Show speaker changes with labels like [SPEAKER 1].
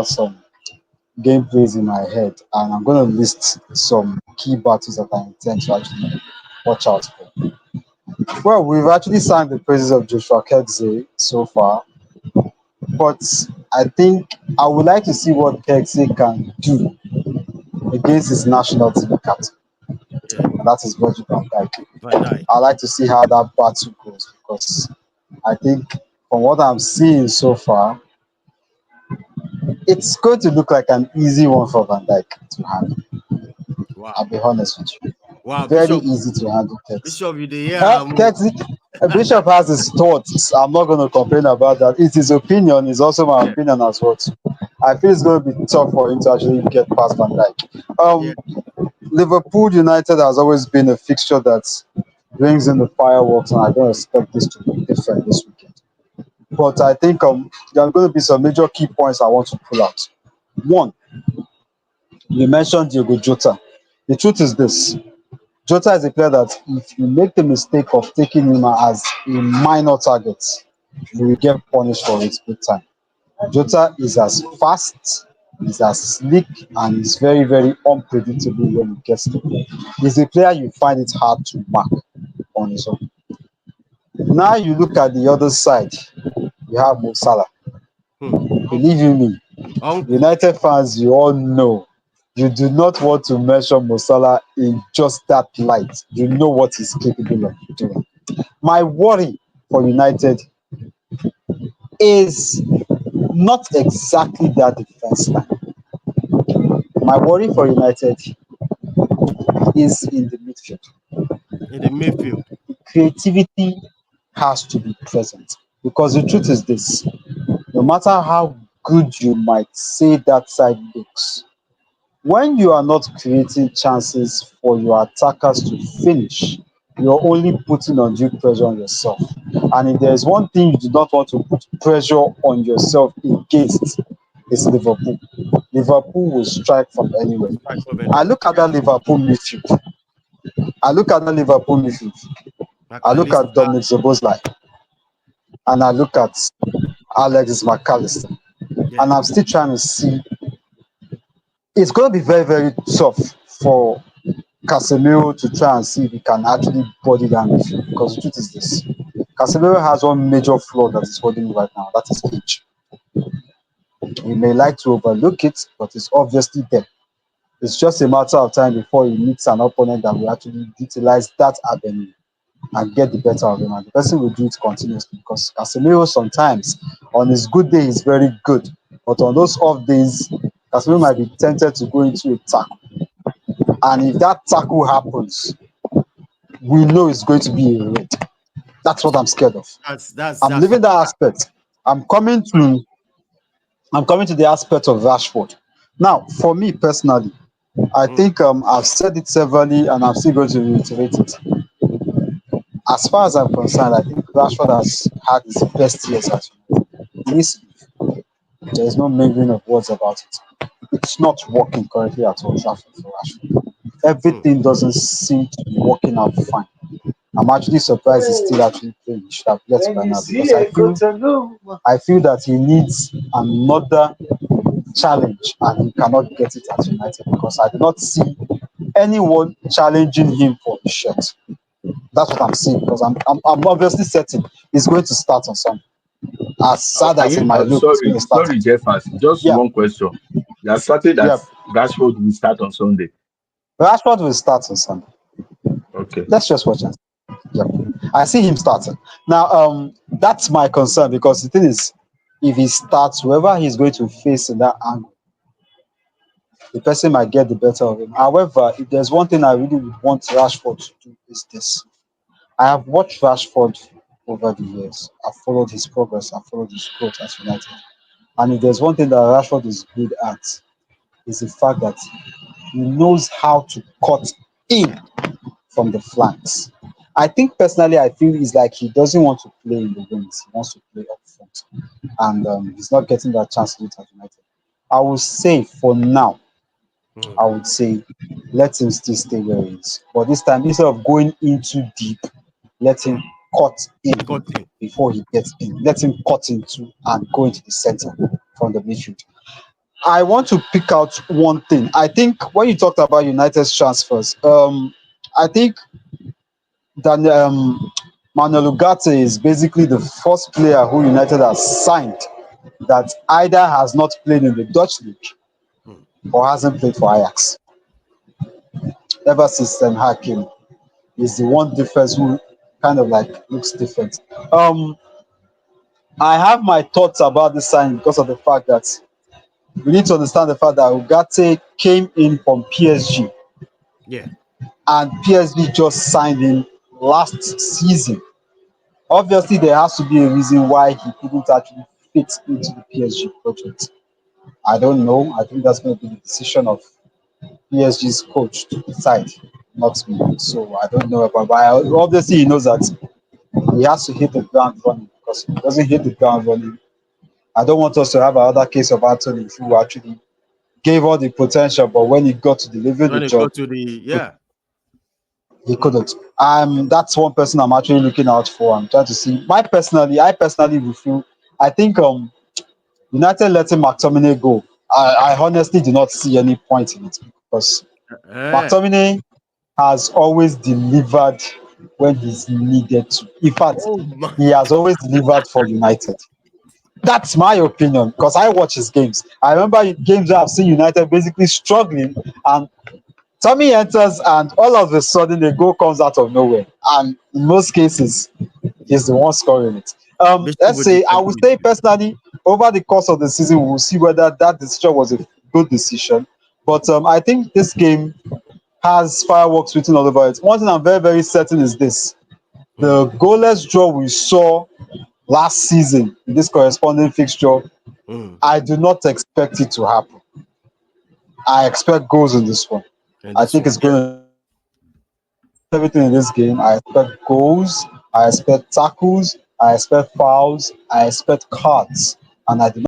[SPEAKER 1] some gameplays in my head, and I'm going to list some key battles that I intend to actually watch out for. Well, we've actually sang the praises of Joshua Kirksey so far, but I think I would like to see what Kirksey can do against his national team captain,
[SPEAKER 2] Yeah,
[SPEAKER 1] and that is Virgil van Dijk.
[SPEAKER 2] Van Dijk.
[SPEAKER 1] I like to see how that battle goes because I think from what I'm seeing so far, it's going to look like an easy one for Van Dijk to handle. I'll
[SPEAKER 2] Wow.
[SPEAKER 1] be honest with you.
[SPEAKER 2] Wow,
[SPEAKER 1] Very
[SPEAKER 2] Bishop.
[SPEAKER 1] easy to handle Kirksey.
[SPEAKER 2] Bishop, you the hear move.
[SPEAKER 1] Kirksey, Bishop has his thoughts. I'm not going to complain about that. It's his opinion. It's also my
[SPEAKER 2] Yeah,
[SPEAKER 1] opinion as well. Too. I feel it's going to be tough for him to actually get past Van Dijk.
[SPEAKER 2] yeah.
[SPEAKER 1] Liverpool United has always been a fixture that brings in the fireworks, and I don't expect this to be different this weekend. But I think there are going to be some major key points I want to pull out. One, you mentioned Diego Jota. The truth is this: Jota is a player that if you make the mistake of taking him as a minor target, you will get punished for it big time. Jota is as fast, is as slick, and is very, very unpredictable when he gets to play. He's a player you find it hard to mark on his own. Now you look at the other side, you have Mo Salah.
[SPEAKER 2] Hmm.
[SPEAKER 1] Believe you me,
[SPEAKER 2] Uncle.
[SPEAKER 1] United fans, you all know you do not want to mention Mo Salah in just that light. You know what he's capable of doing. My worry for United is not exactly that defense line. My worry for United is in the midfield.
[SPEAKER 2] In the midfield.
[SPEAKER 1] Creativity has to be present because the truth is this: no matter how good you might say that side looks, when you are not creating chances for your attackers to finish, you're only putting undue pressure on yourself. And if there's one thing you do not want to put pressure on yourself against, it's Liverpool. Liverpool will strike from anywhere.
[SPEAKER 2] Strike from
[SPEAKER 1] I
[SPEAKER 2] anywhere.
[SPEAKER 1] look at that Liverpool midfield. I look at that Liverpool midfield. I look
[SPEAKER 2] McAllister.
[SPEAKER 1] at Dominic Szoboszlai, and I look at Alexis McAllister,
[SPEAKER 2] Yeah.
[SPEAKER 1] and I'm still trying to see. It's going to be very, very tough for Casemiro to try and see if he can actually body that midfield. Because the truth is this: Casemiro has one major flaw that is holding him right now. That is age. He may like to overlook it, but it's obviously there. It's just a matter of time before he meets an opponent that will actually utilize that avenue and get the better of him. And the person will do it continuously because Casemiro sometimes on his good day is very good, but on those off days, Casemiro
[SPEAKER 2] He's
[SPEAKER 1] might be tempted to go into a tackle. And if that tackle happens, we know it's going to be a red. That's what I'm scared of. I'm
[SPEAKER 2] that's
[SPEAKER 1] leaving that aspect. I'm coming to I'm coming to the aspect of Rashford. Now, for me personally, I
[SPEAKER 2] mm,
[SPEAKER 1] think I've said it severally and I'm still going to reiterate it. As far as I'm concerned, I think Rashford has had his best years at United. There is no mingling of words about it. It's not working currently at Old Trafford for Rashford.
[SPEAKER 2] mm.
[SPEAKER 1] Everything doesn't seem to be working out fine. I'm actually surprised he's still actually playing. He should have left by now because I feel that he needs another challenge and he cannot get it at United because I do not see anyone challenging him for the shirt. That's what I'm seeing because I'm obviously certain he's going to start on Sunday. As sad
[SPEAKER 3] Are
[SPEAKER 1] as it
[SPEAKER 3] you
[SPEAKER 1] might look, he's going
[SPEAKER 3] sorry,
[SPEAKER 1] to start
[SPEAKER 3] sorry,
[SPEAKER 1] on Sunday.
[SPEAKER 3] Jeffers. Just
[SPEAKER 1] Yeah,
[SPEAKER 3] one question. You are certain that
[SPEAKER 1] yeah.
[SPEAKER 3] Rashford will start on Sunday.
[SPEAKER 1] Rashford will start on Sunday.
[SPEAKER 3] Okay.
[SPEAKER 1] Let's just watch it. Yeah, I see him starting. Now, that's my concern because the thing is, if he starts, whoever he's going to face in that angle, the person might get the better of him. However, if there's one thing I really would want Rashford to do is this. I have watched Rashford over the years. I've followed his progress. I've followed his growth at United. And if there's one thing that Rashford is good at, is the fact that he knows how to cut in from the flanks. I think personally, I feel it's like he doesn't want to play in the wings. He wants to play up front, and he's not getting that chance to do it at United. I would say for now,
[SPEAKER 2] Mm.
[SPEAKER 1] I would say let him still stay where he is. But this time, instead of going in too deep, let him cut in
[SPEAKER 2] Cutting.
[SPEAKER 1] before he gets in. Let him cut into and go into the center from the midfield. I want to pick out one thing. I think when you talked about United's transfers, I think that Manuel Ugarte is basically the first player who United has signed that either has not played in the Dutch league
[SPEAKER 2] Hmm.
[SPEAKER 1] or hasn't played for Ajax ever since Ten Hag came. Is the one difference who kind of like looks different. I have my thoughts about this signing because of the fact that we need to understand the fact that Ugarte came in from PSG
[SPEAKER 2] Yeah.
[SPEAKER 1] and PSG just signed him last season. Obviously, there has to be a reason why he couldn't actually fit into the PSG project. I don't know. I think that's going to be the decision of PSG's coach to decide, not me. So I don't know about. But obviously, he knows that he has to hit the ground running because if he doesn't hit the ground running, I don't want us to have another case of Anthony who actually gave all the potential, but when he got to deliver the
[SPEAKER 2] When it go
[SPEAKER 1] job,
[SPEAKER 2] to the
[SPEAKER 1] he,
[SPEAKER 2] yeah.
[SPEAKER 1] he
[SPEAKER 2] Hmm.
[SPEAKER 1] couldn't. That's one person I'm actually looking out for. I'm trying to see. I personally will feel. I think United letting McTominay go. I honestly do not see any point in it because
[SPEAKER 2] Eh.
[SPEAKER 1] McTominay has always delivered when he's needed to. In fact,
[SPEAKER 2] Oh my.
[SPEAKER 1] he has always delivered for United. That's my opinion because I watch his games. I remember games where I've seen United basically struggling and Tommy enters and all of a sudden the goal comes out of nowhere. And in most cases, he's the one scoring it.
[SPEAKER 2] Bishop
[SPEAKER 1] Let's
[SPEAKER 2] would
[SPEAKER 1] say I
[SPEAKER 2] disagree
[SPEAKER 1] would
[SPEAKER 2] with
[SPEAKER 1] say
[SPEAKER 2] you.
[SPEAKER 1] personally, over the course of the season, we'll see whether that decision was a good decision. But I think this game has fireworks written all over it. One thing I'm very, very certain is this:
[SPEAKER 2] Hmm.
[SPEAKER 1] the goalless draw we saw last season in this corresponding fixture,
[SPEAKER 2] Hmm.
[SPEAKER 1] I do not expect it to happen. I expect goals in this one.
[SPEAKER 2] And
[SPEAKER 1] I
[SPEAKER 2] this
[SPEAKER 1] think
[SPEAKER 2] one,
[SPEAKER 1] it's
[SPEAKER 2] yeah.
[SPEAKER 1] going to everything in this game. I expect goals, I expect tackles, I expect fouls, I expect cards, and I do